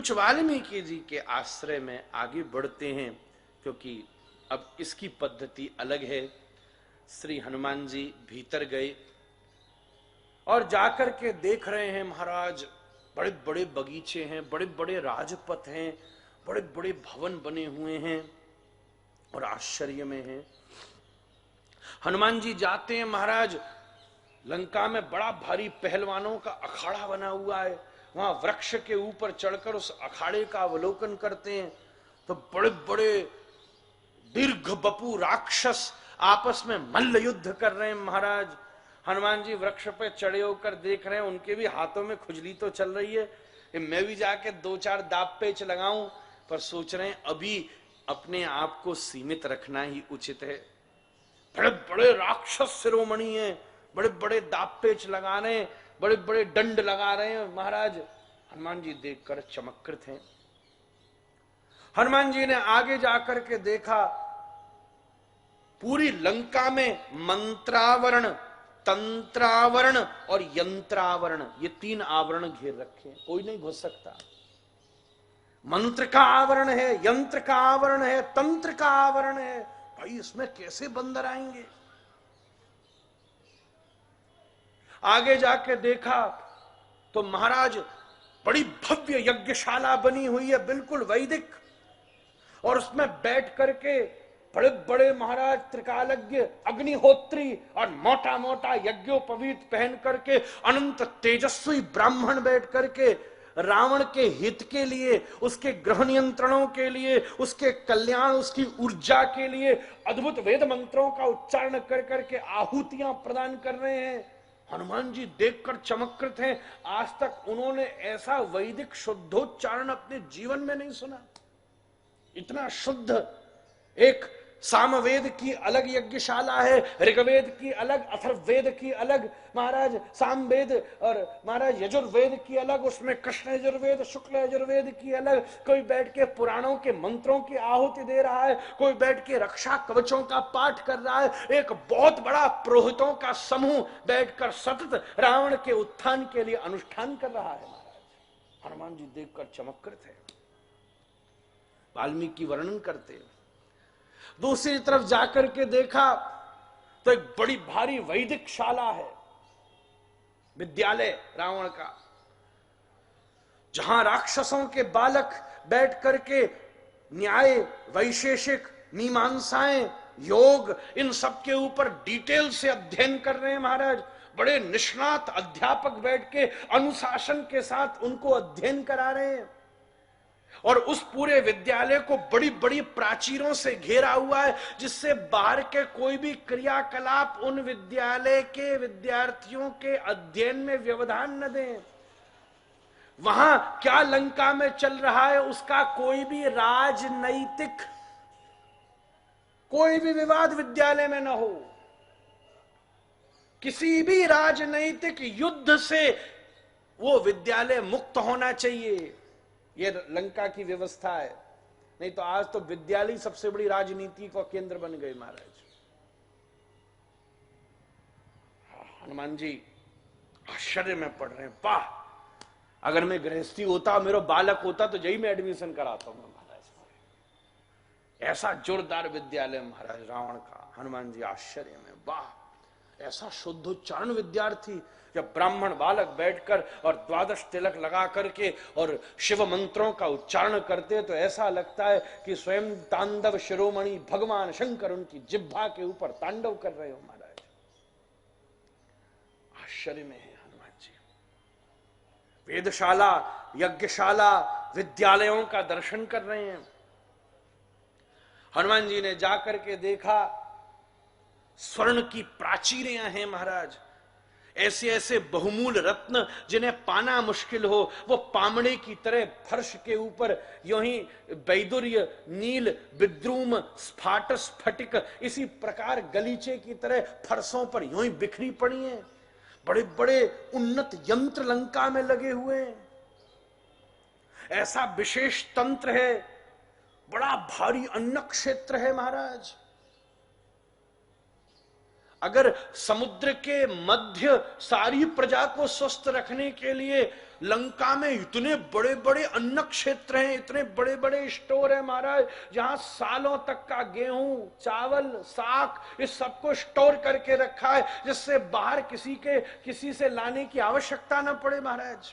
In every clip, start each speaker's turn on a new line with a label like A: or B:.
A: कुछ वाल्मीकि जी के आश्रय में आगे बढ़ते हैं, क्योंकि अब इसकी पद्धति अलग है। श्री हनुमान जी भीतर गए और जाकर के देख रहे हैं महाराज, बड़े बड़े बगीचे हैं, बड़े बड़े राजपथ हैं, बड़े बड़े भवन बने हुए हैं और आश्चर्य में हैं। हनुमान जी जाते हैं महाराज, लंका में बड़ा भारी पहलवानों का अखाड़ा बना हुआ है, वहां वृक्ष के ऊपर चढ़कर उस अखाड़े का अवलोकन करते हैं तो बड़े बड़े दीर्घ बपू राक्षस आपस में मल्ल युद्ध कर रहे हैं महाराज। हनुमान जी वृक्ष पे चढ़े होकर देख रहे हैं, उनके भी हाथों में खुजली तो चल रही है, मैं भी जाके दो चार दाव पेच लगाऊं, पर सोच रहे हैं अभी अपने आप को सीमित रखना ही उचित है। बड़े बड़े राक्षस शिरोमणि हैं, बड़े बड़े दाव पेच लगा रहे हैं, बड़े बड़े दंड लगा रहे हैं महाराज। हनुमान जी देखकर चमत्कृत हैं। हनुमान जी ने आगे जाकर के देखा, पूरी लंका में मंत्रावरण, तंत्रावरण और यंत्रावरण, ये तीन आवरण घेर रखे हैं, कोई नहीं घुस सकता। मंत्र का आवरण है, यंत्र का आवरण है, तंत्र का आवरण है। भाई इसमें कैसे बंदर आएंगे? आगे जाके देखा तो महाराज बड़ी भव्य यज्ञशाला बनी हुई है, बिल्कुल वैदिक, और उसमें बैठ करके बड़े बड़े महाराज त्रिकालज्ञ अग्निहोत्री और मोटा मोटा यज्ञोपवीत पहन करके अनंत तेजस्वी ब्राह्मण बैठ करके रावण के हित के लिए, उसके ग्रह नियंत्रणों के लिए, उसके कल्याण, उसकी ऊर्जा के लिए अद्भुत वेद मंत्रों का उच्चारण कर करके आहुतियां प्रदान कर रहे हैं। हनुमान जी देखकर चमत्कृत हैं, आज तक उन्होंने ऐसा वैदिक शुद्धोच्चारण अपने जीवन में नहीं सुना। इतना शुद्ध, एक सामवेद की अलग यज्ञशाला है, ऋग्वेद की अलग, अथर्ववेद की अलग महाराज, सामवेद और महाराज यजुर्वेद की अलग, उसमें कृष्ण यजुर्वेद, शुक्ल यजुर्वेद की अलग। कोई बैठ के पुराणों के मंत्रों की आहुति दे रहा है, कोई बैठ के रक्षा कवचों का पाठ कर रहा है। एक बहुत बड़ा पुरोहितों का समूह बैठकर सतत रावण के उत्थान के लिए अनुष्ठान कर रहा है महाराज। हनुमान जी देखकर चमत्कृत है। वाल्मीकि वर्णन करते हैं। दूसरी तरफ जाकर के देखा तो एक बड़ी भारी वैदिक शाला है, विद्यालय रावण का, जहां राक्षसों के बालक बैठ करके न्याय, वैशेषिक, मीमांसाएं, योग, इन सब के ऊपर डिटेल से अध्ययन कर रहे हैं महाराज। बड़े निष्णात अध्यापक बैठ के अनुशासन के साथ उनको अध्ययन करा रहे हैं, और उस पूरे विद्यालय को बड़ी बड़ी प्राचीरों से घेरा हुआ है, जिससे बाहर के कोई भी क्रियाकलाप उन विद्यालय के विद्यार्थियों के अध्ययन में व्यवधान न दें। वहां क्या लंका में चल रहा है उसका कोई भी राजनैतिक, कोई भी विवाद विद्यालय में न हो। किसी भी राजनैतिक युद्ध से वो विद्यालय मुक्त होना चाहिए, ये लंका की व्यवस्था है। नहीं तो आज तो विद्यालय सबसे बड़ी राजनीति का केंद्र बन गए महाराज। हनुमान जी आश्चर्य में पड़ रहे हैं, वाह, अगर मैं गृहस्थी होता, मेरा बालक होता तो यही मैं एडमिशन कराता हूं महाराज। ऐसा जोरदार विद्यालय महाराज रावण का। हनुमान जी आश्चर्य में, वाह, ऐसा शुद्धोच्चारण विद्यार्थी। जब ब्राह्मण बालक बैठकर और द्वादश तिलक लगा करके और शिव मंत्रों का उच्चारण करते तो ऐसा लगता है कि स्वयं तांडव शिरोमणि भगवान शंकर उनकी जिह्वा के ऊपर तांडव कर रहे हो महाराज। आश्चर्य में है हनुमान जी। वेदशाला, यज्ञशाला, विद्यालयों का दर्शन कर रहे हैं। हनुमान जी ने जाकर के देखा, स्वर्ण की प्राचीरें हैं महाराज, ऐसे ऐसे बहुमूल रत्न जिन्हें पाना मुश्किल हो, वो पामड़े की तरह फर्श के ऊपर यूं ही वैदुर्य, नील, विद्रुम, स्फाट, स्फटिक, इसी प्रकार गलीचे की तरह फर्शों पर यूं ही बिखरी पड़ी हैं। बड़े बड़े उन्नत यंत्र लंका में लगे हुए हैं। ऐसा विशेष तंत्र है, बड़ा भारी अन्न क्षेत्र है महाराज। अगर समुद्र के मध्य सारी प्रजा को स्वस्थ रखने के लिए लंका में इतने बड़े बड़े अन्न क्षेत्र हैं, इतने बड़े बड़े स्टोर हैं महाराज, जहां सालों तक का गेहूं, चावल, साग इस सबको स्टोर करके रखा है, जिससे बाहर किसी से लाने की आवश्यकता न पड़े महाराज।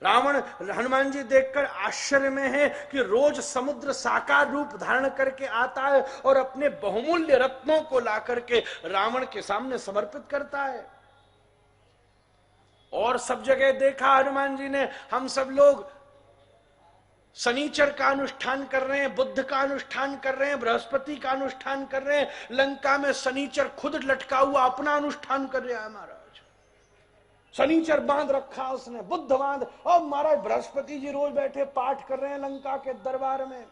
A: रावण हनुमान जी देखकर आश्चर्य में है कि रोज समुद्र साकार रूप धारण करके आता है और अपने बहुमूल्य रत्नों को ला करके रावण के सामने समर्पित करता है। और सब जगह देखा हनुमान जी ने, हम सब लोग शनिचर का अनुष्ठान कर रहे हैं, बुद्ध का अनुष्ठान कर रहे हैं, बृहस्पति का अनुष्ठान कर रहे हैं। लंका में शनिचर खुद लटका हुआ अपना अनुष्ठान कर रहा है महाराज। शनिचर बांध रखा उसने, बुद्ध बांध, और महाराज बृहस्पति जी रोज बैठे पाठ कर रहे हैं लंका के दरबार में।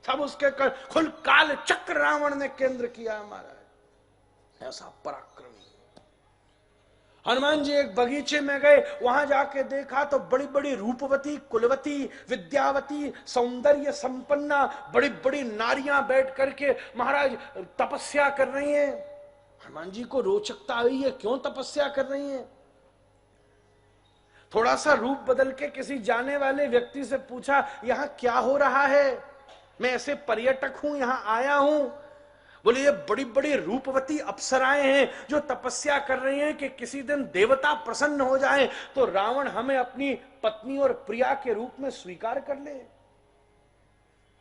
A: सब उसके खुल काल चक्र रावण ने केंद्र किया महाराज। ऐसा पराक्रमी हनुमान जी एक बगीचे में गए, वहां जाके देखा तो बड़ी बड़ी रूपवती, कुलवती, विद्यावती, सौंदर्य संपन्ना बड़ी बड़ी नारियां बैठ करके महाराज तपस्या कर रही हैं। हनुमान जी को रोचकता आई है, क्यों तपस्या कर रही हैं। थोड़ा सा रूप बदल के किसी जाने वाले व्यक्ति से पूछा, यहां क्या हो रहा है, मैं ऐसे पर्यटक हूं, यहां आया हूं। बोले ये बड़ी बड़ी रूपवती अप्सराएं हैं जो तपस्या कर रही हैं कि किसी दिन देवता प्रसन्न हो जाए तो रावण हमें अपनी पत्नी और प्रिया के रूप में स्वीकार कर ले।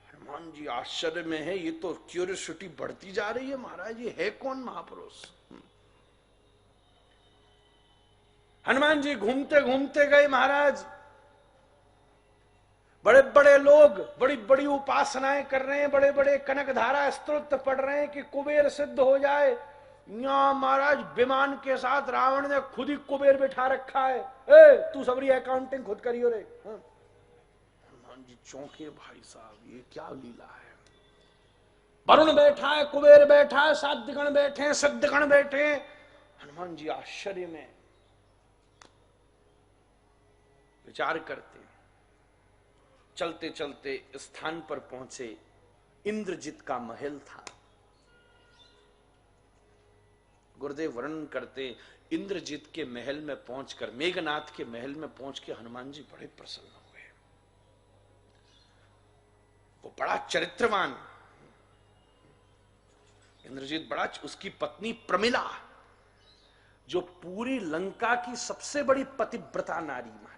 A: हनुमान जी आश्चर्य में है, ये तो क्यूरियोसिटी बढ़ती जा रही है महाराज, ये है कौन महापुरुष। हनुमान जी घूमते घूमते गए महाराज, बड़े बड़े लोग बड़ी बड़ी उपासनाएं कर रहे हैं, बड़े बड़े कनकधारा स्तोत्र पढ़ रहे हैं कि कुबेर सिद्ध हो जाए। यहां महाराज विमान के साथ रावण ने खुद ही कुबेर बिठा रखा है। ए तू सबरी अकाउंटिंग खुद करियो रे। हनुमान जी चौंके, भाई साहब ये क्या लीला है। वरुण बैठा है, कुबेर बैठा है, साध्यगण बैठे हैं, सिद्धगण बैठे हैं। हनुमान जी आश्चर्य में विचार करते, चलते चलते स्थान पर पहुंचे, इंद्रजित का महल था। गुरुदेव वर्णन करते, इंद्रजित के महल में पहुंचकर, मेघनाथ के महल में पहुंच के हनुमान जी बड़े प्रसन्न हुए। वो बड़ा चरित्रवान इंद्रजित, बड़ा, उसकी पत्नी प्रमिला जो पूरी लंका की सबसे बड़ी पतिव्रता नारी महाराज।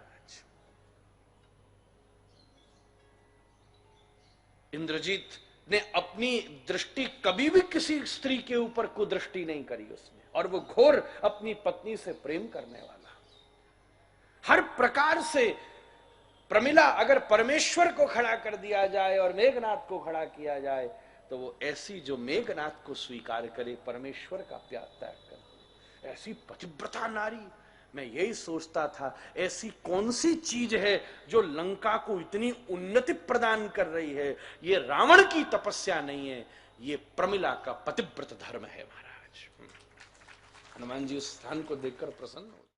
A: इंद्रजीत ने अपनी दृष्टि कभी भी किसी स्त्री के ऊपर कुदृष्टि नहीं करी उसने, और वो घोर अपनी पत्नी से प्रेम करने वाला। हर प्रकार से प्रमिला, अगर परमेश्वर को खड़ा कर दिया जाए और मेघनाथ को खड़ा किया जाए तो वो ऐसी जो मेघनाथ को स्वीकार करे, परमेश्वर का प्यार त्याग कर, ऐसी पतिव्रता नारी। मैं यही सोचता था, ऐसी कौन सी चीज है जो लंका को इतनी उन्नति प्रदान कर रही है। ये रावण की तपस्या नहीं है, ये प्रमिला का पतिव्रत धर्म है महाराज। हनुमान जी उस स्थान को देखकर प्रसन्न हो।